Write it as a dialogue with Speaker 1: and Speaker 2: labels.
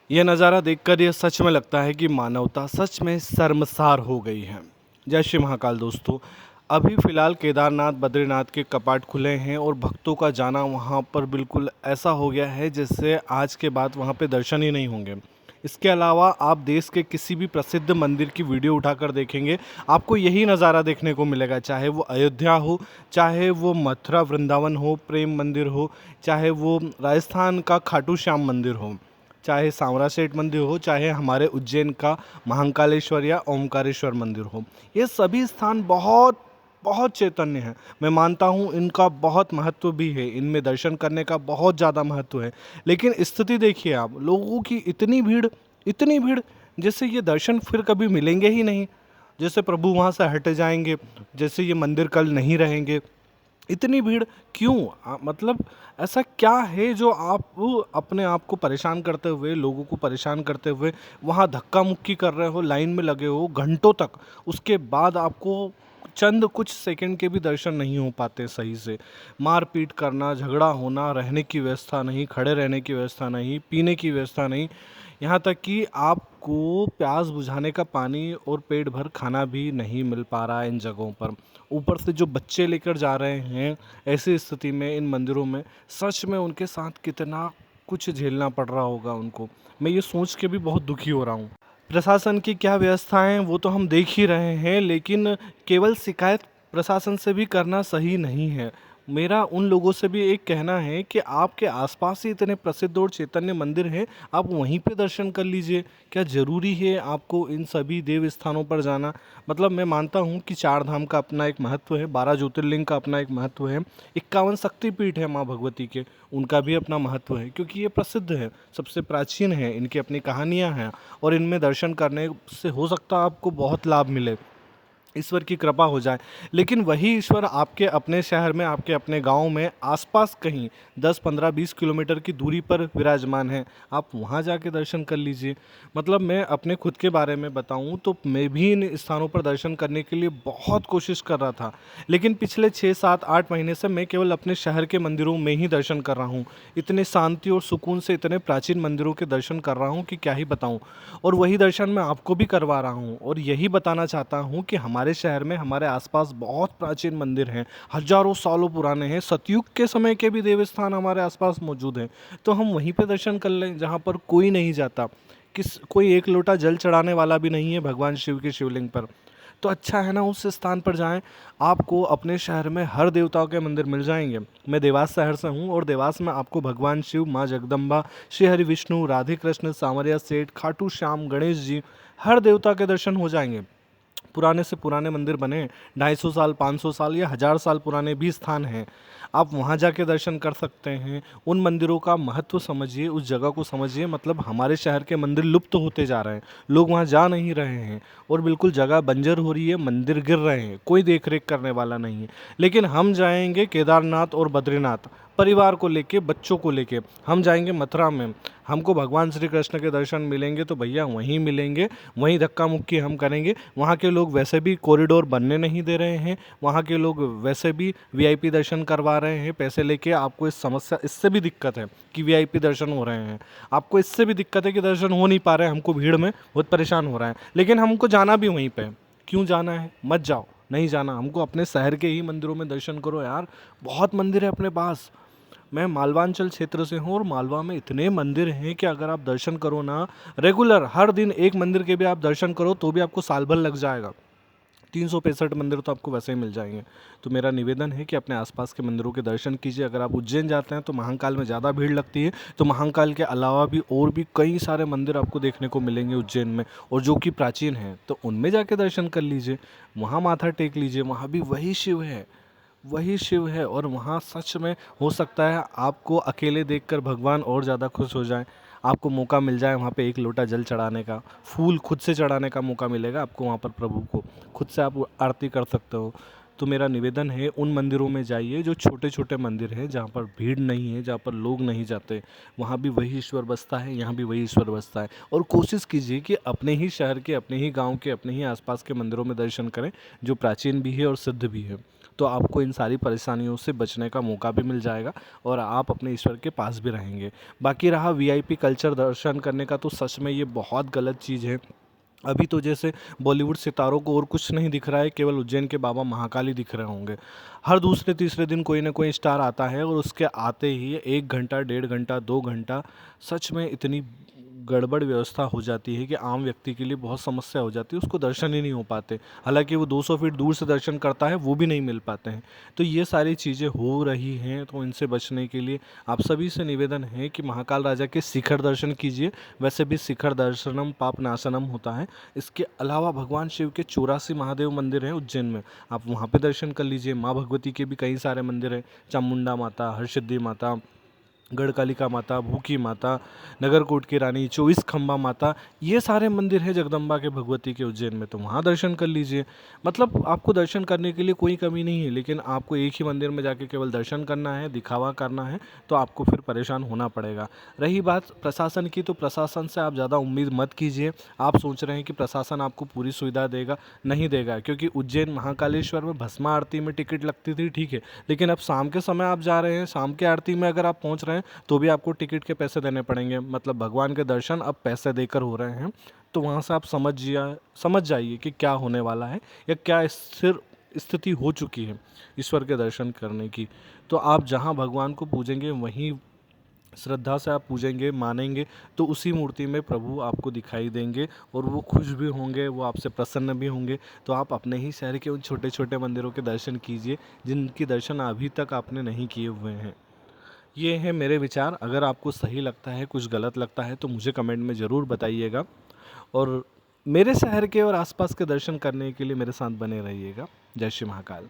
Speaker 1: यह नज़ारा देखकर यह सच में लगता है कि मानवता सच में शर्मसार हो गई है। जय श्री महाकाल दोस्तों। अभी फ़िलहाल केदारनाथ बद्रीनाथ के कपाट खुले हैं और भक्तों का जाना वहां पर बिल्कुल ऐसा हो गया है जैसे आज के बाद वहां पे दर्शन ही नहीं होंगे। इसके अलावा आप देश के किसी भी प्रसिद्ध मंदिर की वीडियो उठाकर देखेंगे, आपको यही नज़ारा देखने को मिलेगा। चाहे वो अयोध्या हो, चाहे वो मथुरा वृंदावन हो, प्रेम मंदिर हो, चाहे वो राजस्थान का खाटू श्याम मंदिर हो, चाहे सांवरा सेठ मंदिर हो, चाहे हमारे उज्जैन का महाकालेश्वर या ओमकारेश्वर मंदिर हो। ये सभी स्थान बहुत बहुत चैतन्य हैं। मैं मानता हूँ इनका बहुत महत्व भी है, इनमें दर्शन करने का बहुत ज़्यादा महत्व है। लेकिन स्थिति देखिए आप, लोगों की इतनी भीड़, जैसे ये दर्शन फिर कभी मिलेंगे ही नहीं, जैसे प्रभु वहाँ से हट जाएंगे, जैसे ये मंदिर कल नहीं रहेंगे। इतनी भीड़ क्यों? मतलब ऐसा क्या है जो आप अपने आप को परेशान करते हुए, लोगों को परेशान करते हुए वहाँ धक्का मुक्की कर रहे हो, लाइन में लगे हो घंटों तक, उसके बाद आपको चंद कुछ सेकंड के भी दर्शन नहीं हो पाते सही से। मारपीट करना, झगड़ा होना, रहने की व्यवस्था नहीं, खड़े रहने की व्यवस्था नहीं, पीने की व्यवस्था नहीं, यहाँ तक कि आपको प्यास बुझाने का पानी और पेट भर खाना भी नहीं मिल पा रहा है इन जगहों पर। ऊपर से जो बच्चे लेकर जा रहे हैं ऐसी स्थिति में इन मंदिरों में, सच में उनके साथ कितना कुछ झेलना पड़ रहा होगा उनको। मैं ये सोच के भी बहुत दुखी हो रहा हूँ। प्रशासन की क्या व्यवस्थाएं वो तो हम देख ही रहे हैं, लेकिन केवल शिकायत प्रशासन से भी करना सही नहीं है। मेरा उन लोगों से भी एक कहना है कि आपके आसपास ही इतने प्रसिद्ध और चैतन्य मंदिर हैं, आप वहीं पे दर्शन कर लीजिए। क्या ज़रूरी है आपको इन सभी देव स्थानों पर जाना? मतलब मैं मानता हूँ कि चार धाम का अपना एक महत्व है, 12 ज्योतिर्लिंग का अपना एक महत्व है, 51 शक्तिपीठ है माँ भगवती के, उनका भी अपना महत्व है, क्योंकि ये प्रसिद्ध है, सबसे प्राचीन है, इनकी अपनी कहानियाँ हैं और इनमें दर्शन करने से हो सकता है आपको बहुत लाभ मिले, ईश्वर की कृपा हो जाए। लेकिन वही ईश्वर आपके अपने शहर में, आपके अपने गांव में, आसपास कहीं 10, 15, 20 किलोमीटर की दूरी पर विराजमान है। आप वहां जाके दर्शन कर लीजिए। मतलब मैं अपने खुद के बारे में बताऊं तो मैं भी इन स्थानों पर दर्शन करने के लिए बहुत कोशिश कर रहा था, लेकिन पिछले 6, 7, 8 महीने से मैं केवल अपने शहर के मंदिरों में ही दर्शन कर रहा हूँ। इतने शांति और सुकून से इतने प्राचीन मंदिरों के दर्शन कर रहा हूँ कि क्या ही बताऊँ। और वही दर्शन मैं आपको भी करवा रहा हूँ और यही बताना चाहता हूँ कि हमारे शहर में, हमारे आसपास बहुत प्राचीन मंदिर हैं, हजारों सालों पुराने हैं, सतयुग के समय के भी देवस्थान हमारे आसपास मौजूद हैं। तो हम वहीं पे दर्शन कर लें जहाँ पर कोई नहीं जाता, कोई एक लोटा जल चढ़ाने वाला भी नहीं है भगवान शिव के शिवलिंग पर। तो अच्छा है ना, उस स्थान पर जाएं। आपको अपने शहर में हर देवताओं के मंदिर मिल जाएंगे। मैं देवास शहर से हूँ और देवास में आपको भगवान शिव, माँ जगदम्बा, श्री हरि विष्णु, राधे कृष्ण, सांवरिया सेठ, खाटू श्याम, गणेश जी, हर देवता के दर्शन हो जाएंगे। पुराने से पुराने मंदिर बने, 250 साल, 500 साल या 1000 साल पुराने भी स्थान हैं, आप वहाँ जाके दर्शन कर सकते हैं। उन मंदिरों का महत्व समझिए, उस जगह को समझिए। मतलब हमारे शहर के मंदिर लुप्त होते जा रहे हैं, लोग वहाँ जा नहीं रहे हैं और बिल्कुल जगह बंजर हो रही है, मंदिर गिर रहे हैं, कोई देख रेख करने वाला नहीं है। लेकिन हम जाएंगे केदारनाथ और बद्रीनाथ, परिवार को लेके, बच्चों को लेके हम जाएंगे मथुरा में, हमको भगवान श्री कृष्ण के दर्शन मिलेंगे तो भैया वहीं मिलेंगे, वहीं धक्का मुक्की हम करेंगे। वहाँ के लोग वैसे भी कॉरिडोर बनने नहीं दे रहे हैं, वहाँ के लोग वैसे भी वीआईपी दर्शन करवा रहे हैं पैसे लेके। आपको इस समस्या, इससे भी दिक्कत है कि वीआईपी दर्शन हो रहे हैं, आपको इससे भी दिक्कत है कि दर्शन हो नहीं पा रहे हैं, हमको भीड़ में बहुत परेशान हो रहा है, लेकिन हमको जाना भी वहीं पर। क्यों जाना है? मत जाओ, नहीं जाना हमको। अपने शहर के ही मंदिरों में दर्शन करो यार, बहुत मंदिर है अपने पास। मैं मालवांचल क्षेत्र से हूँ और मालवा में इतने मंदिर हैं कि अगर आप दर्शन करो ना, रेगुलर हर दिन एक मंदिर के भी आप दर्शन करो तो भी आपको साल भर लग जाएगा। 365 मंदिर तो आपको वैसे ही मिल जाएंगे। तो मेरा निवेदन है कि अपने आसपास के मंदिरों के दर्शन कीजिए। अगर आप उज्जैन जाते हैं तो महाकाल में ज़्यादा भीड़ लगती है, तो महाकाल के अलावा भी और भी कई सारे मंदिर आपको देखने को मिलेंगे उज्जैन में, और जो कि प्राचीन हैं, तो उनमें जाके दर्शन कर लीजिए, वहाँ माथा टेक लीजिए। वहाँ भी वही शिव है, वही शिव है। और वहाँ सच में हो सकता है आपको अकेले देखकर भगवान और ज़्यादा खुश हो जाए, आपको मौका मिल जाए वहाँ पे एक लोटा जल चढ़ाने का, फूल खुद से चढ़ाने का मौका मिलेगा आपको वहाँ पर, प्रभु को खुद से आप आरती कर सकते हो। तो मेरा निवेदन है, उन मंदिरों में जाइए जो छोटे छोटे मंदिर हैं, जहाँ पर भीड़ नहीं है, जहाँ पर लोग नहीं जाते, वहाँ भी वही ईश्वर बसता है, यहाँ भी वही ईश्वर बसता है। और कोशिश कीजिए कि अपने ही शहर के, अपने ही गाँव के, अपने ही आसपास के मंदिरों में दर्शन करें जो प्राचीन भी है और सिद्ध भी है। तो आपको इन सारी परेशानियों से बचने का मौका भी मिल जाएगा और आप अपने ईश्वर के पास भी रहेंगे। बाकी रहा वीआईपी कल्चर दर्शन करने का, तो सच में ये बहुत गलत चीज़ है। अभी तो जैसे बॉलीवुड सितारों को और कुछ नहीं दिख रहा है, केवल उज्जैन के बाबा महाकाल ही दिख रहे होंगे। हर दूसरे तीसरे दिन कोई ना कोई स्टार आता है और उसके आते ही 1 घंटा, 1.5 घंटा, 2 घंटा सच में इतनी गड़बड़ व्यवस्था हो जाती है कि आम व्यक्ति के लिए बहुत समस्या हो जाती है, उसको दर्शन ही नहीं हो पाते। हालांकि वो 200 फीट दूर से दर्शन करता है, वो भी नहीं मिल पाते हैं। तो ये सारी चीज़ें हो रही हैं, तो इनसे बचने के लिए आप सभी से निवेदन है कि महाकाल राजा के शिखर दर्शन कीजिए। वैसे भी शिखर दर्शनम पाप नाशनम होता है। इसके अलावा भगवान शिव के 84 महादेव मंदिर हैं उज्जैन में, आप वहाँ पे दर्शन कर लीजिए। माँ भगवती के भी कई सारे मंदिर हैं, चामुंडा माता, हरसिद्धि माता, गढ़कालिका माता, भूखी माता, नगरकोट की रानी, 24 खंबा माता, ये सारे मंदिर हैं जगदम्बा के भगवती के उज्जैन में, तो वहाँ दर्शन कर लीजिए। मतलब आपको दर्शन करने के लिए कोई कमी नहीं है, लेकिन आपको एक ही मंदिर में जाके केवल दर्शन करना है, दिखावा करना है, तो आपको फिर परेशान होना पड़ेगा। रही बात प्रशासन की, तो प्रशासन से आप ज़्यादा उम्मीद मत कीजिए। आप सोच रहे हैं कि प्रशासन आपको पूरी सुविधा देगा, नहीं देगा, क्योंकि उज्जैन महाकालेश्वर में भस्मा आरती में टिकट लगती थी, ठीक है, लेकिन अब शाम के समय आप जा रहे हैं, शाम की आरती में अगर आप पहुँच रहे हैं तो भी आपको टिकट के पैसे देने पड़ेंगे। मतलब भगवान के दर्शन अब पैसे देकर हो रहे हैं। तो वहाँ से आप समझ जाइए कि क्या होने वाला है या क्या स्थिर स्थिति हो चुकी है ईश्वर के दर्शन करने की। तो आप जहाँ भगवान को पूजेंगे, वहीं श्रद्धा से आप पूजेंगे, मानेंगे, तो उसी मूर्ति में प्रभु आपको दिखाई देंगे और वो खुश भी होंगे, वो आपसे प्रसन्न भी होंगे। तो आप अपने ही शहर के उन छोटे छोटे मंदिरों के दर्शन कीजिए जिनकी दर्शन अभी तक आपने नहीं किए हुए हैं। ये है मेरे विचार। अगर आपको सही लगता है, कुछ गलत लगता है, तो मुझे कमेंट में ज़रूर बताइएगा और मेरे शहर के और आसपास के दर्शन करने के लिए मेरे साथ बने रहिएगा। जय श्री महाकाल।